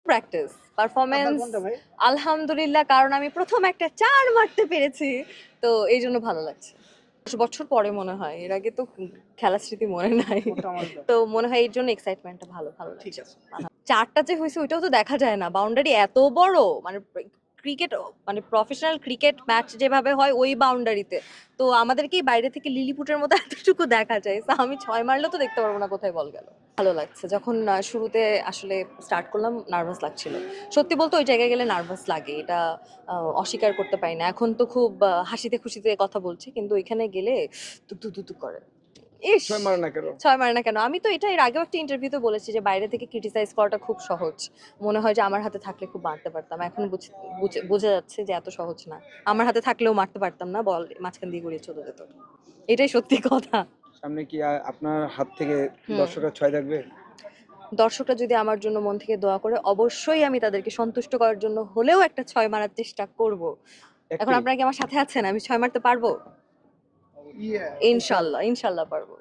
Practice performance কোনটা ভাই? আলহামদুলিল্লাহ, কারণ আমি প্রথম একটা 4 মারতে পেরেছি, তো এই জন্য ভালো লাগছে। 10 বছর পরে মনে হয়, এর আগে তো খেলার স্মৃতি মনে নাই, ওটা আমার দাও। তো মনে হয় এর জন্য এক্সাইটমেন্টটা ভালো ভালো ঠিক লাগছে। আছে। 4টা যে হয়েছে ওইটাও তো দেখা যায় না, বাউন্ডারি এত বড়, মানে ক্রিকেট মানে প্রফেশনাল ক্রিকেট ম্যাচ যেভাবে হয় ওই বাউন্ডারিতে, তো আমাদেরকেই বাইরে থেকে লিলিপুটের মতো এতটুকু দেখা যায়, তো আমি 6 মারলেও তো দেখতে পারবো না কোথায় বল গেল। ভালো লাগছে, যখন শুরুতে আসলে স্টার্ট করলাম নার্ভাস লাগছিল, সত্যি বলতে ওই জায়গায় গেলে নার্ভাস লাগে, এটা অস্বীকার করতে পারি না। এখন তো খুব হাসিতে খুশিতে কথা বলছি, কিন্তু ওইখানে গেলে তুক তুক করে। ইস, 6 মারে না কেন? 6 মারে না কেন? আমি তো এটা এর আগেও একটা ইন্টারভিউতে বলেছি যে বাইরে থেকে ক্রিটিসাইজ করাটা খুব সহজ, মনে হয় যে আমার হাতে থাকলে খুব মারতে পারতাম, এখন বোঝা যাচ্ছে যে এত সহজ না, আমার হাতে থাকলেও মারতে পারতাম না, বল মাঝখান দিয়ে গড়িয়ে চলে যেত, এটাই সত্যি কথা। সামনে কি আপনার হাত থেকে হুম। দর্শকরা 6 থাকবে? দর্শকরা যদি আমার জন্য মন থেকে দোয়া করে, অবশ্যই আমি তাদেরকে সন্তুষ্ট করার জন্য হলেও একটা 6 মারার চেষ্টা করব। এখন একটাই? আপনারা কি আমার সাথে আছেন? আমি 6 মারতে পারবো? ইয়া ইনশাআল্লাহ, ইনশাআল্লাহ পারবো।